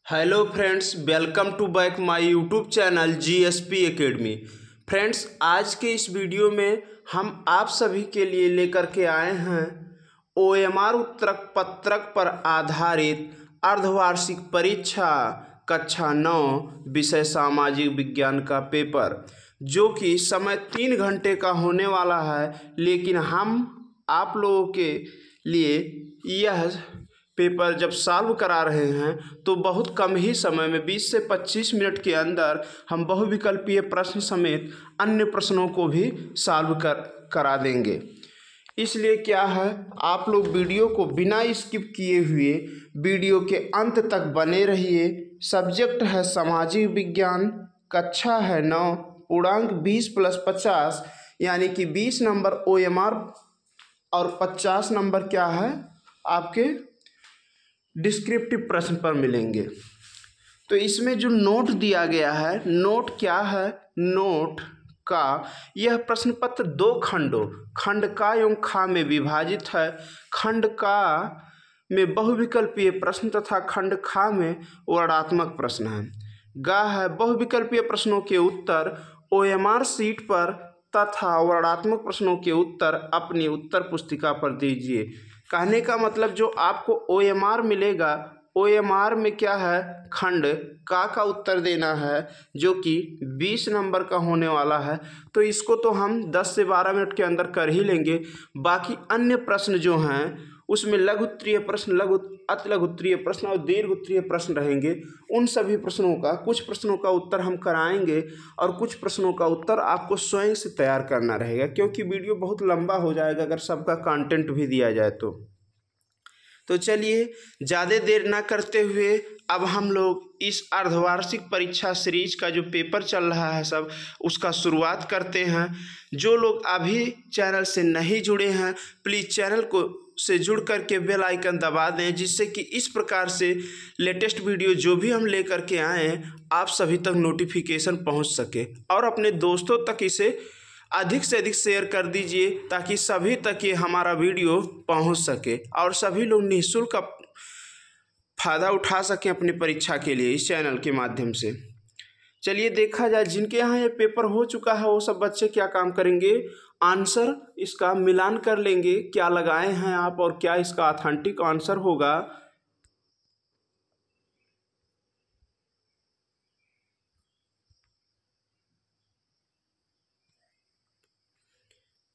Hello friends, welcome to back my YouTube channel GSP academy. Friends, आज के इस video में हम आप सभी के लिए लेकर के आए हैं ओएमआर उत्तरक पत्रक पर आधारित अर्धवार्षिक परीक्षा कक्षा 9 विषय सामाजिक विज्ञान का पेपर, जो कि समय 3 घंटे का होने वाला है। लेकिन हम आप लोगों के लिए यह पेपर जब सॉल्व करा रहे हैं तो बहुत कम ही समय में 20 से 25 मिनट के अंदर हम बहुविकल्पीय प्रश्न समेत अन्य प्रश्नों को भी सॉल्व करा देंगे। इसलिए क्या है, आप लोग वीडियो को बिना स्किप किए हुए वीडियो के अंत तक बने रहिए। सब्जेक्ट है सामाजिक विज्ञान, कक्षा है 9, पूर्णांक 20 + 50 यानी कि 20 नंबर ओएमआर और 50 नंबर क्या है आपके डिस्क्रिप्टिव प्रश्न पर मिलेंगे। तो इसमें जो नोट दिया गया है, नोट क्या है, नोट का यह प्रश्न पत्र 2 खंडों खंड का एवं खा में विभाजित है। खंड का में बहुविकल्पीय प्रश्न तथा खंड खा में वर्णात्मक प्रश्न है। गा है बहुविकल्पीय प्रश्नों के उत्तर ओएमआर शीट पर तथा वर्णात्मक प्रश्नों के उत्तर अपनी उत्तर पुस्तिका पर दीजिए। कहने का मतलब जो आपको ओएमआर मिलेगा, ओएमआर में क्या है, खंड का उत्तर देना है, जो कि 20 नंबर का होने वाला है। तो इसको तो हम 10 से 12 मिनट के अंदर कर ही लेंगे। बाकी अन्य प्रश्न जो हैं उसमें लघु उत्तरीय प्रश्न, अति लघु उत्तरीय प्रश्न और दीर्घ उत्तरीय प्रश्न रहेंगे। उन सभी प्रश्नों का कुछ प्रश्नों का उत्तर हम कराएंगे और कुछ प्रश्नों का उत्तर आपको स्वयं से तैयार करना रहेगा, क्योंकि वीडियो बहुत लंबा हो जाएगा अगर सबका कंटेंट भी दिया जाए तो चलिए ज़्यादा देर ना करते हुए अब हम लोग इस अर्धवार्षिक परीक्षा सीरीज का जो पेपर चल रहा है सब उसका शुरुआत करते हैं। जो लोग अभी चैनल से नहीं जुड़े हैं, प्लीज़ चैनल को से जुड़ करके बेल आइकन दबा दें, जिससे कि इस प्रकार से लेटेस्ट वीडियो जो भी हम लेकर के आएँ आप सभी तक नोटिफिकेशन पहुंच सके। और अपने दोस्तों तक इसे अधिक से अधिक शेयर कर दीजिए ताकि सभी तक ये हमारा वीडियो पहुंच सके और सभी लोग निःशुल्क फ़ायदा उठा सकें अपनी परीक्षा के लिए इस चैनल के माध्यम से। चलिए देखा जाए, जिनके यहाँ ये पेपर हो चुका है वो सब बच्चे क्या काम करेंगे, आंसर इसका मिलान कर लेंगे, क्या लगाए हैं आप और क्या इसका ऑथेंटिक आंसर होगा।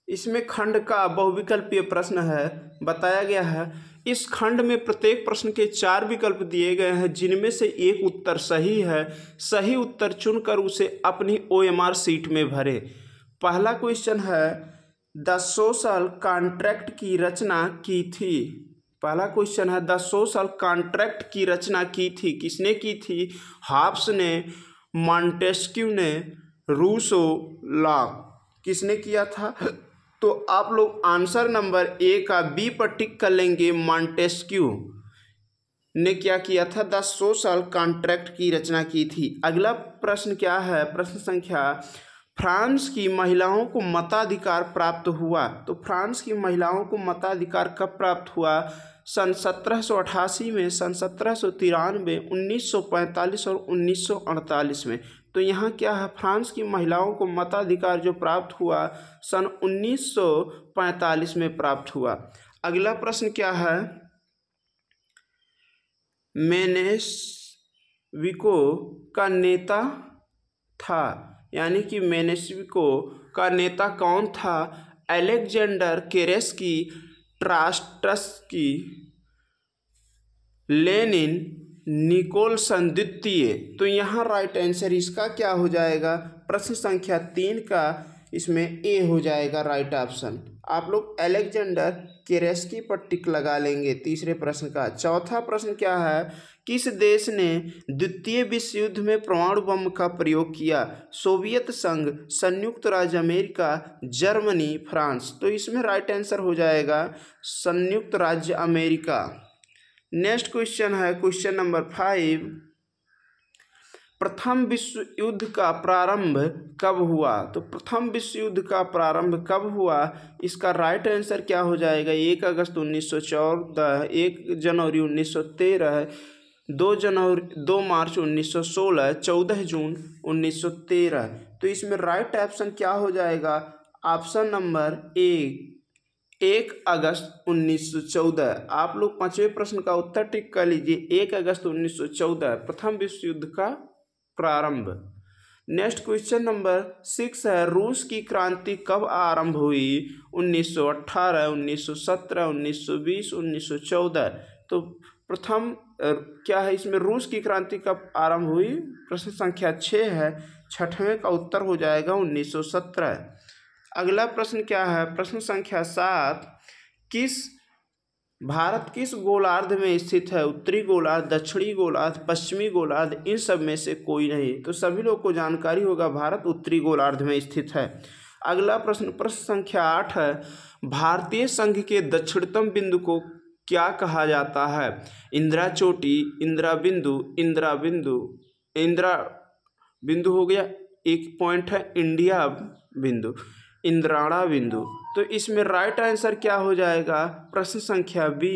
इसमें खंड का बहुविकल्पीय प्रश्न है, बताया गया है। इस खंड में प्रत्येक प्रश्न के 4 विकल्प दिए गए हैं, जिनमें से एक उत्तर सही है। सही उत्तर चुनकर उसे अपनी ओएमआर शीट में भरें। पहला क्वेश्चन है, द सोशल कॉन्ट्रैक्ट की रचना की थी। पहला क्वेश्चन है, द सोशल कॉन्ट्रैक्ट की रचना की थी, किसने की थी, हॉब्स ने, मॉन्टेस्क्यू ने, रूसो, लॉक, किसने किया था। तो आप लोग आंसर नंबर ए का बी पर टिक कर लेंगे, मॉन्टेस्क्यू ने क्या किया था, द सोशल कॉन्ट्रैक्ट की रचना की थी। अगला प्रश्न क्या है, प्रश्न संख्या, फ्रांस की महिलाओं को मताधिकार प्राप्त हुआ। तो फ्रांस की महिलाओं को मताधिकार कब प्राप्त हुआ, सन 1788 में, सन 1793, 1945 और 1948 में। तो यहाँ क्या है, फ्रांस की महिलाओं को मताधिकार जो प्राप्त हुआ सन 1945 में प्राप्त हुआ। अगला प्रश्न क्या है, मेनेस्विको का नेता था, यानी कि मेनेस्विको का नेता कौन था, अलेक्जेंडर केरेस्की, ट्रास्टस्की, लेनिन, निकोलसन द्वितीय। तो यहाँ राइट आंसर इसका क्या हो जाएगा, प्रश्न संख्या 3 का इसमें ए हो जाएगा राइट ऑप्शन। आप लोग अलेक्जेंडर केरेस्की पर टिक लगा लेंगे तीसरे प्रश्न का। चौथा प्रश्न क्या है, किस देश ने द्वितीय विश्व युद्ध में परमाणु बम का प्रयोग किया, सोवियत संघ, संयुक्त राज्य अमेरिका, जर्मनी, फ्रांस। तो इसमें राइट आंसर हो जाएगा संयुक्त राज्य अमेरिका। नेक्स्ट क्वेश्चन है क्वेश्चन नंबर 5, प्रथम विश्व युद्ध का प्रारंभ कब हुआ। तो प्रथम विश्व युद्ध का प्रारंभ कब हुआ, इसका राइट आंसर क्या हो जाएगा, 1 अगस्त 1914, 1 जनवरी 1913, 2 मार्च 1916, 14 जून 1913। तो इसमें राइट ऑप्शन क्या हो जाएगा? ऑप्शन नंबर 1 अगस्त 1914। आप लोग 5वें प्रश्न का उत्तर टिक कर लीजिए। 1 अगस्त 1914 प्रथम विश्व युद्ध का प्रारंभ। नेक्स्ट क्वेश्चन नंबर 6 है, रूस की क्रांति कब आरंभ हुई? 1918, 1917, 1920, 1914। तो प्रथम क्या है इसमें? रूस की क्रांति कब आरंभ हुई? प्रश्न संख्या 6 है, छठवें का उत्तर हो जाएगा 1917। अगला प्रश्न क्या है? प्रश्न संख्या 7, भारत किस गोलार्ध में स्थित है? उत्तरी गोलार्ध, दक्षिणी गोलार्ध, पश्चिमी गोलार्ध, इन सब में से कोई नहीं। तो सभी लोग को जानकारी होगा भारत उत्तरी गोलार्ध में स्थित है। अगला प्रश्न संख्या 8 है, भारतीय संघ के दक्षिणतम बिंदु को क्या कहा जाता है? इंदिरा चोटी, इंदिरा बिंदु, इंदिरा बिंदु, इंदिरा बिंदु हो गया, एक पॉइंट है इंडिया बिंदु, इंद्राणा बिंदु। तो इसमें राइट आंसर क्या हो जाएगा? प्रश्न संख्या बी,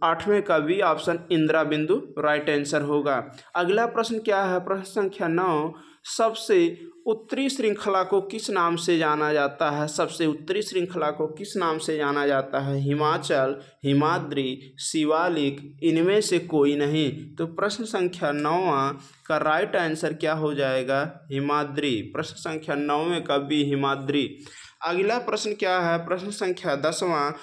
8वें का बी ऑप्शन इंदिरा बिंदु राइट आंसर होगा। अगला प्रश्न क्या है? प्रश्न संख्या 9, सबसे उत्तरी श्रृंखला को किस नाम से जाना जाता है? सबसे उत्तरी श्रृंखला को किस नाम से जाना जाता है? हिमाचल, हिमाद्री, शिवालिक, इनमें से कोई नहीं। तो प्रश्न संख्या 9 का राइट आंसर क्या हो जाएगा? हिमाद्री। प्रश्न संख्या 9 का बी हिमाद्री। अगला प्रश्न क्या है? प्रश्न संख्या 10,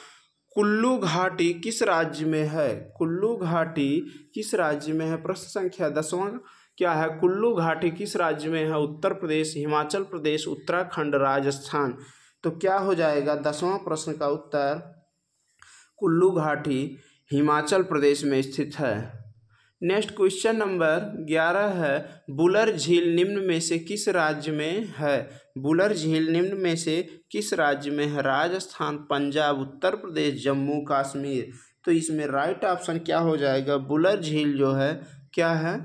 कुल्लू घाटी किस राज्य में है? कुल्लू घाटी किस राज्य में है? प्रश्न संख्या 10 क्या है? कुल्लू घाटी किस राज्य में है? उत्तर प्रदेश, हिमाचल प्रदेश, उत्तराखंड, राजस्थान। तो क्या हो जाएगा 10वां प्रश्न का उत्तर? कुल्लू घाटी हिमाचल प्रदेश में स्थित है। नेक्स्ट क्वेश्चन नंबर 11 है, बुलर झील निम्न में से किस राज्य में है? बुलर झील निम्न में से किस राज्य में है? राजस्थान, पंजाब, उत्तर प्रदेश, जम्मू कश्मीर। तो इसमें राइट ऑप्शन क्या हो जाएगा? बुलर झील जो है क्या है?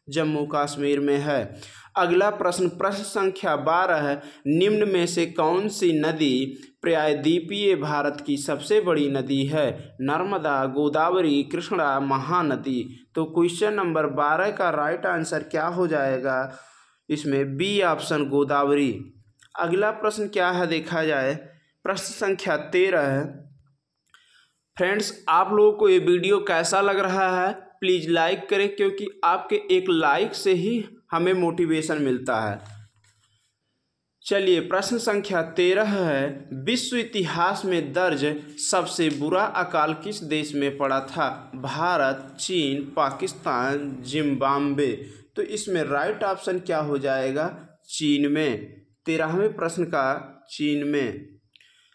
जम्मू कश्मीर में है। अगला प्रश्न संख्या 12 है, निम्न में से कौन सी नदी प्रायद्वीपीय भारत की सबसे बड़ी नदी है? नर्मदा, गोदावरी, कृष्णा, महानदी। तो क्वेश्चन नंबर 12 का राइट आंसर क्या हो जाएगा? इसमें बी ऑप्शन गोदावरी। अगला प्रश्न क्या है देखा जाए? प्रश्न संख्या 13 है। फ्रेंड्स, आप लोगों को ये वीडियो कैसा लग रहा है? प्लीज़ लाइक करें, क्योंकि आपके एक लाइक से ही हमें मोटिवेशन मिलता है। चलिए, प्रश्न संख्या 13 है, विश्व इतिहास में दर्ज सबसे बुरा अकाल किस देश में पड़ा था? भारत, चीन, पाकिस्तान, जिम्बाब्वे। तो इसमें राइट ऑप्शन क्या हो जाएगा? चीन में। 13वें प्रश्न का चीन में।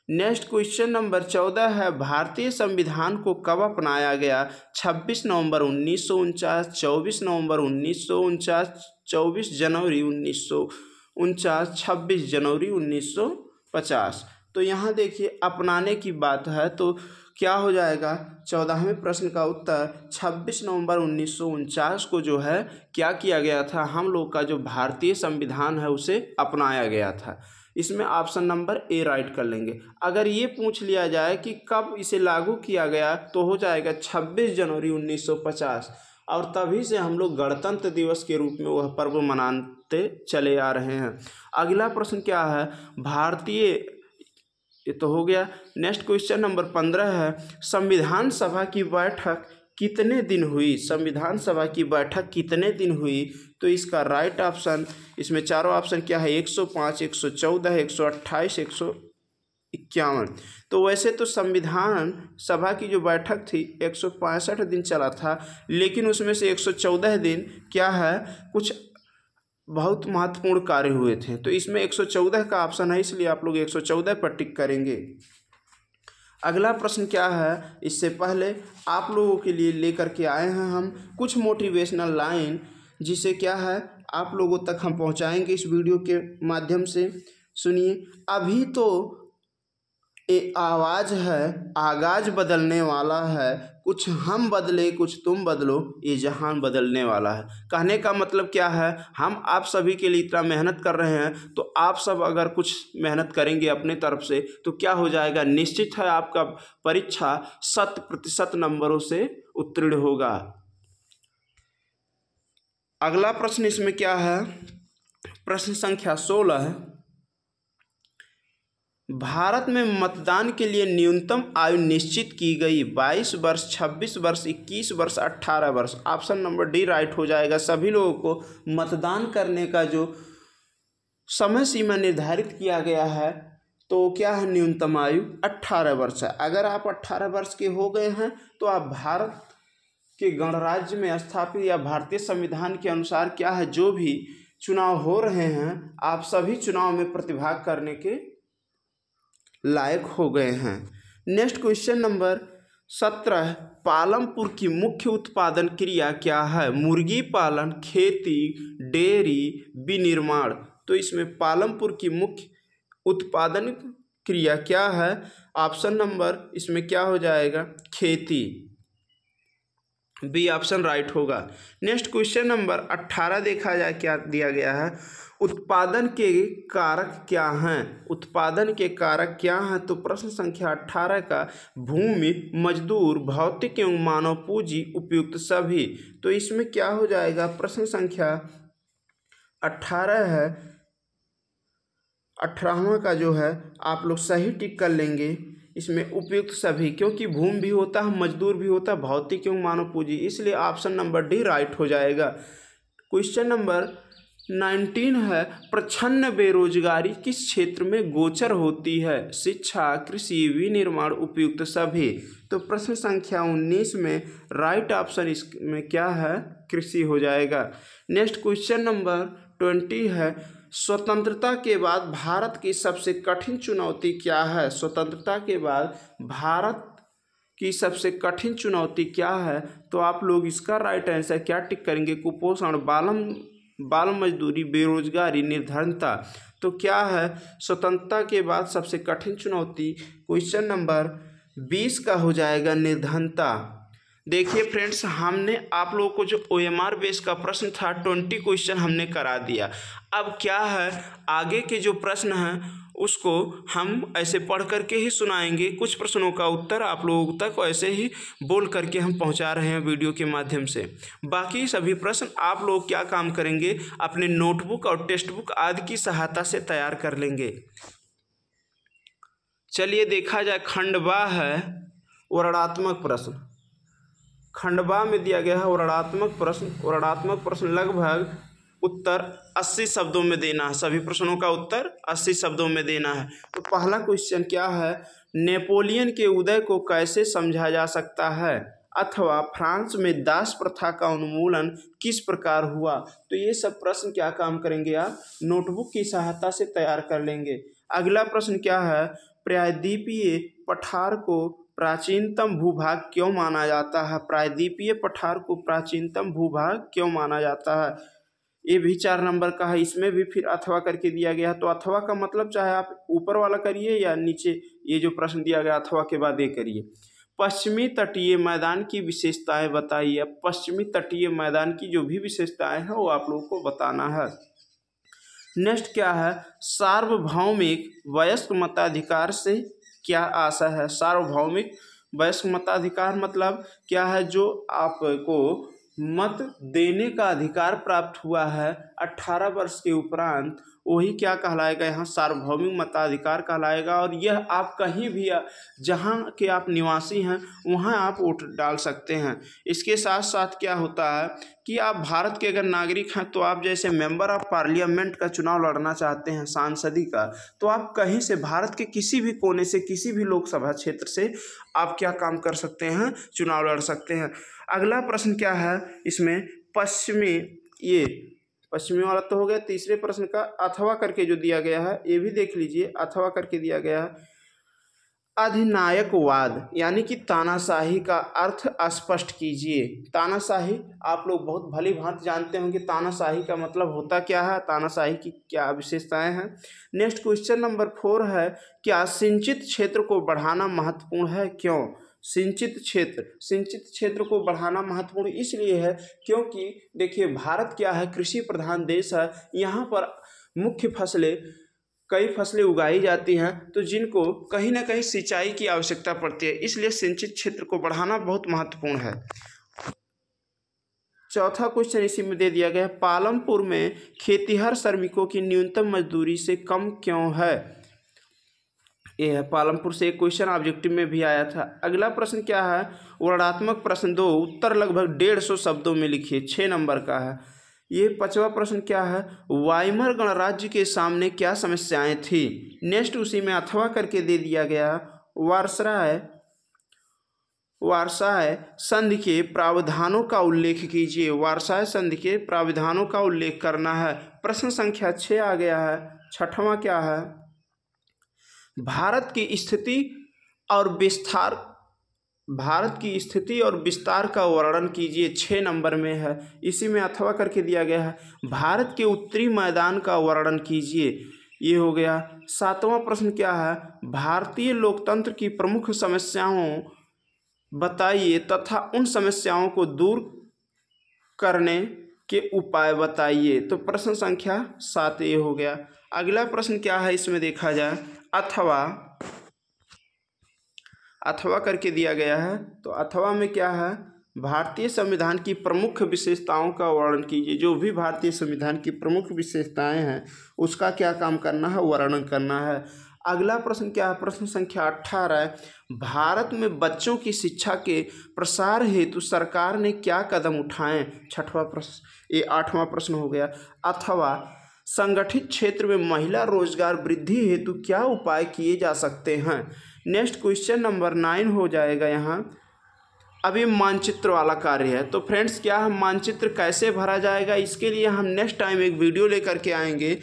नेक्स्ट क्वेश्चन नंबर 14 है, भारतीय संविधान को कब अपनाया गया? 26 नवंबर 1949, 24 नवंबर 1949, 24 जनवरी 1949, 26 जनवरी 1950। तो यहाँ देखिए अपनाने की बात है, तो क्या हो जाएगा? 14वें प्रश्न का उत्तर 26 नवंबर 1949 को जो है क्या किया गया था? हम लोग का जो भारतीय संविधान है उसे अपनाया गया था। इसमें ऑप्शन नंबर ए राइट कर लेंगे। अगर ये पूछ लिया जाए कि कब इसे लागू किया गया, तो हो जाएगा 26 जनवरी 1950, और तभी से हम लोग गणतंत्र दिवस के रूप में वह पर्व मनाते चले आ रहे हैं। अगला प्रश्न क्या है? भारतीय, ये तो हो गया। नेक्स्ट क्वेश्चन नंबर 15 है, संविधान सभा की बैठक कितने दिन हुई? संविधान सभा की बैठक कितने दिन हुई? तो इसका राइट ऑप्शन, इसमें चारों ऑप्शन क्या है? 105, 114, 128, 151। तो वैसे तो संविधान सभा की जो बैठक थी 165 दिन चला था, लेकिन उसमें से 114 दिन क्या है, कुछ बहुत महत्वपूर्ण कार्य हुए थे। तो इसमें 114 का ऑप्शन है, इसलिए आप लोग 114 पर टिक करेंगे। अगला प्रश्न क्या है? इससे पहले आप लोगों के लिए लेकर के आए हैं हम कुछ मोटिवेशनल लाइन, जिसे क्या है आप लोगों तक हम पहुंचाएंगे इस वीडियो के माध्यम से। सुनिए, अभी तो ये आवाज़ है, आगाज बदलने वाला है, कुछ हम बदले कुछ तुम बदलो, ये जहान बदलने वाला है। कहने का मतलब क्या है? हम आप सभी के लिए इतना मेहनत कर रहे हैं, तो आप सब अगर कुछ मेहनत करेंगे अपने तरफ से, तो क्या हो जाएगा? निश्चित है आपका परीक्षा 100% नंबरों से उत्तीर्ण होगा। अगला प्रश्न इसमें क्या है, प्रश्न संख्या 16 है, भारत में मतदान के लिए न्यूनतम आयु निश्चित की गई 22 वर्ष, 26 वर्ष, 21 वर्ष, 18 वर्ष। ऑप्शन नंबर डी राइट हो जाएगा। सभी लोगों को मतदान करने का जो समय सीमा निर्धारित किया गया है तो क्या है, न्यूनतम आयु 18 वर्ष है। अगर आप 18 वर्ष के हो गए हैं तो आप भारत के गणराज्य में स्थापित या भारतीय संविधान के अनुसार क्या है, जो भी चुनाव हो रहे हैं आप सभी चुनाव में प्रतिभाग करने के लायक हो गए हैं। नेक्स्ट क्वेश्चन नंबर 17, पालमपुर की मुख्य उत्पादन क्रिया क्या है, मुर्गी पालन, खेती, डेयरी, विनिर्माण। तो इसमें पालमपुर की मुख्य उत्पादन क्रिया क्या है, ऑप्शन नंबर इसमें क्या हो जाएगा, खेती। बी ऑप्शन राइट होगा। नेक्स्ट क्वेश्चन नंबर 18 देखा जाए क्या दिया गया है, उत्पादन के कारक क्या हैं, उत्पादन के कारक क्या हैं। तो प्रश्न संख्या 18 का भूमि, मजदूर, भौतिक एवं मानव पूंजी, उपयुक्त सभी। तो इसमें क्या हो जाएगा, प्रश्न संख्या 18 है, 18वां का जो है आप लोग सही टिक कर लेंगे। इसमें उपयुक्त सभी, क्योंकि भूमि भी होता है, मजदूर भी होता है, भौतिक एवं मानव पूंजी, इसलिए ऑप्शन नंबर डी राइट हो जाएगा। क्वेश्चन नंबर 19 है, प्रच्छन्न बेरोजगारी किस क्षेत्र में गोचर होती है, शिक्षा, कृषि, विनिर्माण, उपयुक्त सभी। तो प्रश्न संख्या 19 में राइट ऑप्शन इसमें क्या है, कृषि हो जाएगा। नेक्स्ट क्वेश्चन नंबर 20 है, स्वतंत्रता के बाद भारत की सबसे कठिन चुनौती क्या है, स्वतंत्रता के बाद भारत की सबसे कठिन चुनौती क्या है। तो आप लोग इसका राइट आंसर क्या टिक करेंगे, कुपोषण, बाल मजदूरी, बेरोजगारी, निर्धनता। तो क्या है स्वतंत्रता के बाद सबसे कठिन चुनौती, क्वेश्चन नंबर 20 का हो जाएगा, निर्धनता। देखिए फ्रेंड्स, हमने आप लोगों को जो OMR बेस का प्रश्न था 20 क्वेश्चन हमने करा दिया। अब क्या है, आगे के जो प्रश्न हैं उसको हम ऐसे पढ़ करके ही सुनाएंगे। कुछ प्रश्नों का उत्तर आप लोगों तक ऐसे ही बोल करके हम पहुंचा रहे हैं वीडियो के माध्यम से। बाकी सभी प्रश्न आप लोग क्या काम करेंगे, अपने नोटबुक और टेक्स्ट बुक आदि की सहायता से तैयार कर लेंगे। चलिए देखा जाए, खंडवा है वर्णनात्मक प्रश्न, खंडवा में दिया गया है वर्णनात्मक प्रश्न। वर्णनात्मक प्रश्न लगभग उत्तर 80 शब्दों में देना है, सभी प्रश्नों का उत्तर 80 शब्दों में देना है। तो पहला क्वेश्चन क्या है, नेपोलियन के उदय को कैसे समझा जा सकता है, अथवा फ्रांस में दास प्रथा का उन्मूलन किस प्रकार हुआ। तो ये सब प्रश्न क्या काम करेंगे, आप नोटबुक की सहायता से तैयार कर लेंगे। अगला प्रश्न क्या है, प्रायद्वीपीय पठार को प्राचीनतम भूभाग क्यों माना जाता है, प्रायद्वीपीय पठार को प्राचीनतम भूभाग क्यों माना जाता है। ये भी 4 नंबर का है, इसमें भी फिर अथवा करके दिया गया है। तो अथवा का मतलब चाहे आप ऊपर वाला करिए या नीचे ये जो प्रश्न दिया गया अथवा के बाद ये करिए। पश्चिमी तटीय मैदान की विशेषताएं बताइए। पश्चिमी तटीय मैदान की जो भी विशेषताएं हैं वो आप लोगों को बताना है। नेक्स्ट क्या है, सार्वभौमिक वयस्क मताधिकार से क्या आशा है। सार्वभौमिक वयस्क मताधिकार मतलब क्या है, जो आपको मत देने का अधिकार प्राप्त हुआ है 18 वर्ष के उपरांत, वही क्या कहलाएगा, यहाँ सार्वभौमिक मताधिकार कहलाएगा। और यह आप कहीं भी जहाँ के आप निवासी हैं वहाँ आप वोट डाल सकते हैं। इसके साथ साथ क्या होता है कि आप भारत के अगर नागरिक हैं तो आप जैसे मेंबर ऑफ पार्लियामेंट का चुनाव लड़ना चाहते हैं, सांसदी का, तो आप कहीं से भारत के किसी भी कोने से, किसी भी लोकसभा क्षेत्र से आप क्या काम कर सकते हैं, चुनाव लड़ सकते हैं। अगला प्रश्न क्या है इसमें, पश्चिमी वाला तो हो गया। तीसरे प्रश्न का अथवा करके जो दिया गया है ये भी देख लीजिए, अथवा करके दिया गया है, अधिनायकवाद यानी कि तानाशाही का अर्थ स्पष्ट कीजिए। तानाशाही आप लोग बहुत भली भांति जानते होंगे, तानाशाही का मतलब होता क्या है, तानाशाही की क्या विशेषताएं हैं। नेक्स्ट क्वेश्चन नंबर 4 है, क्या सिंचित क्षेत्र को बढ़ाना महत्वपूर्ण है, क्यों। सिंचित क्षेत्र को बढ़ाना महत्वपूर्ण इसलिए है क्योंकि देखिए भारत क्या है, कृषि प्रधान देश है। यहाँ पर मुख्य फसलें, कई फसलें उगाई जाती हैं तो जिनको कहीं ना कहीं सिंचाई की आवश्यकता पड़ती है, इसलिए सिंचित क्षेत्र को बढ़ाना बहुत महत्वपूर्ण है। चौथा क्वेश्चन इसी में दे दिया गया है, पालमपुर में खेतिहर श्रमिकों की न्यूनतम मजदूरी से कम क्यों है। ये है पालमपुर से एक क्वेश्चन ऑब्जेक्टिव में भी आया था। अगला प्रश्न क्या है, वर्णनात्मक प्रश्न 2, उत्तर लगभग 150 शब्दों में लिखिए, 6 नंबर का है। ये 5वां प्रश्न क्या है, वाइमर गणराज्य के सामने क्या समस्याएं थी। नेक्स्ट उसी में अथवा करके दे दिया गया, वार्साय संधि के प्रावधानों का उल्लेख कीजिए। वार्साय संधि के प्रावधानों का उल्लेख करना है। प्रश्न संख्या 6 आ गया है। 6वां क्या है, भारत की स्थिति और विस्तार का वर्णन कीजिए, 6 नंबर में है। इसी में अथवा करके दिया गया है, भारत के उत्तरी मैदान का वर्णन कीजिए, ये हो गया। 7वां प्रश्न क्या है, भारतीय लोकतंत्र की प्रमुख समस्याओं बताइए तथा उन समस्याओं को दूर करने के उपाय बताइए। तो प्रश्न संख्या 7 ये हो गया। अगला प्रश्न क्या है, इसमें देखा जाए, अथवा करके दिया गया है। तो अथवा में क्या है, भारतीय संविधान की प्रमुख विशेषताओं का वर्णन कीजिए। जो भी भारतीय संविधान की प्रमुख विशेषताएं हैं उसका क्या काम करना है, वर्णन करना है। अगला प्रश्न क्या है, प्रश्न संख्या 18 है, भारत में बच्चों की शिक्षा के प्रसार हेतु सरकार ने क्या कदम उठाए। 6वां प्रश्न, ये 8वां प्रश्न हो गया। अथवा संगठित क्षेत्र में महिला रोजगार वृद्धि हेतु क्या उपाय किए जा सकते हैं। नेक्स्ट क्वेश्चन नंबर 9 हो जाएगा यहाँ। अब ये मानचित्र वाला कार्य है। तो फ्रेंड्स क्या है, मानचित्र कैसे भरा जाएगा, इसके लिए हम नेक्स्ट टाइम एक वीडियो लेकर के आएंगे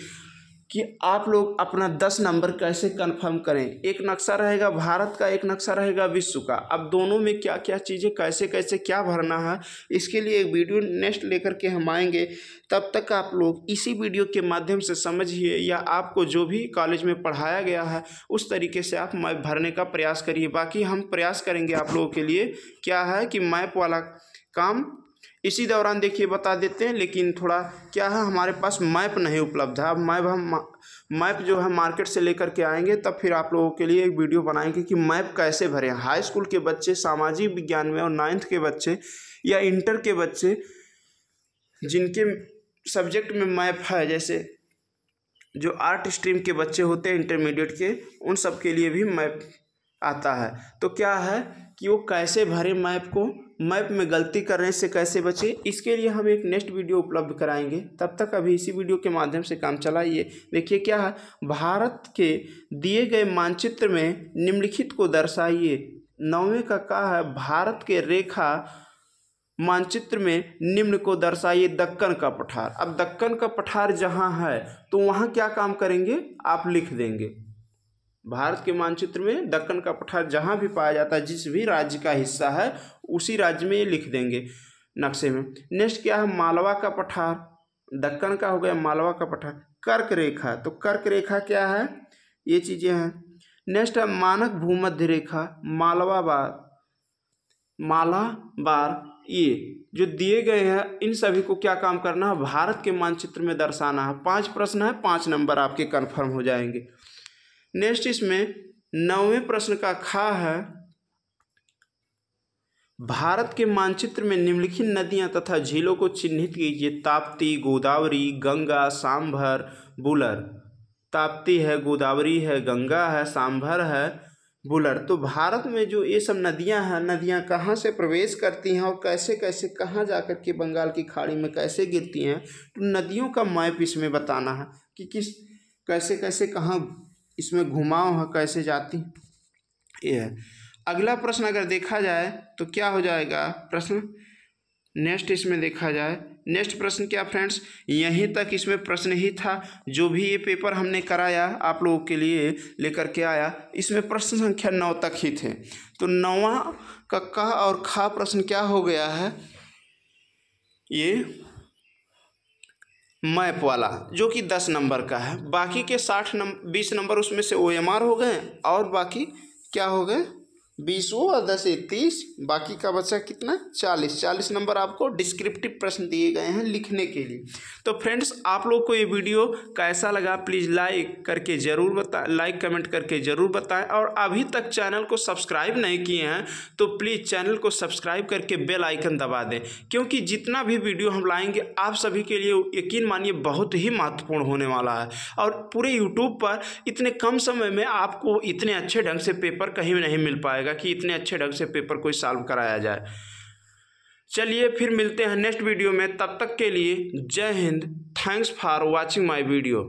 कि आप लोग अपना 10 नंबर कैसे कंफर्म करें। एक नक्शा रहेगा भारत का, एक नक्शा रहेगा विश्व का। अब दोनों में क्या क्या चीज़ें कैसे कैसे क्या भरना है, इसके लिए एक वीडियो नेक्स्ट लेकर के हम आएंगे। तब तक आप लोग इसी वीडियो के माध्यम से समझिए, या आपको जो भी कॉलेज में पढ़ाया गया है उस तरीके से आप मैप भरने का प्रयास करिए। बाकी हम प्रयास करेंगे आप लोगों के लिए क्या है कि मैप वाला काम इसी दौरान देखिए बता देते हैं। लेकिन थोड़ा क्या है, हमारे पास मैप नहीं उपलब्ध है। अब मैप जो है मार्केट से लेकर के आएंगे, तब फिर आप लोगों के लिए एक वीडियो बनाएंगे कि मैप कैसे भरें। हाई स्कूल के बच्चे, सामाजिक विज्ञान में, और 9th के बच्चे या इंटर के बच्चे जिनके सब्जेक्ट में मैप है, जैसे जो आर्ट स्ट्रीम के बच्चे होते हैं इंटरमीडिएट के, उन सब के लिए भी मैप आता है। तो क्या है कि वो कैसे भरे मैप को, मैप में गलती करने से कैसे बचे, इसके लिए हम एक नेक्स्ट वीडियो उपलब्ध कराएंगे। तब तक अभी इसी वीडियो के माध्यम से काम चलाइए। देखिए क्या है, भारत के दिए गए मानचित्र में निम्नलिखित को दर्शाइए। 9वें का कहा है, भारत के रेखा मानचित्र में निम्न को दर्शाइए। दक्कन का पठार। अब दक्कन का पठार जहाँ है तो वहाँ क्या काम करेंगे, आप लिख देंगे। भारत के मानचित्र में दक्कन का पठार जहाँ भी पाया जाता है, जिस भी राज्य का हिस्सा है उसी राज्य में ये लिख देंगे नक्शे में। नेक्स्ट क्या है, मालवा का पठार। दक्कन का हो गया, मालवा का पठार। कर्क रेखा, तो कर्क रेखा क्या है, ये चीज़ें हैं। नेक्स्ट है मानक भूमध्य रेखा, मालाबार। ये जो दिए गए हैं इन सभी को क्या काम करना है, भारत के मानचित्र में दर्शाना है। 5 प्रश्न है, 5 नंबर आपके कन्फर्म हो जाएंगे। नेक्स्ट इसमें 9वें प्रश्न का खा है, भारत के मानचित्र में निम्नलिखित नदियां तथा झीलों को चिन्हित कीजिए। ताप्ती, गोदावरी, गंगा, सांभर, बुलर। ताप्ती है, गोदावरी है, गंगा है, सांभर है, बुलर। तो भारत में जो ये सब नदियां हैं, नदियां कहाँ से प्रवेश करती हैं और कैसे कैसे कहाँ जाकर के बंगाल की खाड़ी में कैसे गिरती हैं, तो नदियों का मैप इसमें बताना है कि किस कैसे कैसे कहाँ इसमें घुमाव है, कैसे जाती, ये है। अगला प्रश्न अगर देखा जाए तो क्या हो जाएगा प्रश्न, नेक्स्ट इसमें देखा जाए, नेक्स्ट प्रश्न क्या फ्रेंड्स, यहीं तक इसमें प्रश्न ही था। जो भी ये पेपर हमने कराया आप लोगों के लिए लेकर के आया, इसमें प्रश्न संख्या 9 तक ही थे। तो 9वां का और खा प्रश्न क्या हो गया है, ये मैप वाला, जो कि 10 नंबर का है। बाकी के 20 नंबर उसमें से OMR हो गए, और बाकी क्या हो गए, 20 और 10 30, बाकी का बचा कितना 40 नंबर आपको डिस्क्रिप्टिव प्रश्न दिए गए हैं लिखने के लिए। तो फ्रेंड्स आप लोग को ये वीडियो कैसा लगा प्लीज़ लाइक कमेंट करके ज़रूर बताएं, और अभी तक चैनल को सब्सक्राइब नहीं किए हैं तो प्लीज़ चैनल को सब्सक्राइब करके बेल आइकन दबा दें, क्योंकि जितना भी वीडियो हम लाएंगे आप सभी के लिए यकीन मानिए बहुत ही महत्वपूर्ण होने वाला है। और पूरे यूट्यूब पर इतने कम समय में आपको इतने अच्छे ढंग से पेपर कहीं नहीं मिल पाएगा कि इतने अच्छे ढंग से पेपर कोई सॉल्व कराया जाए। चलिए फिर मिलते हैं नेक्स्ट वीडियो में, तब तक के लिए जय Hind. Thanks for watching my video.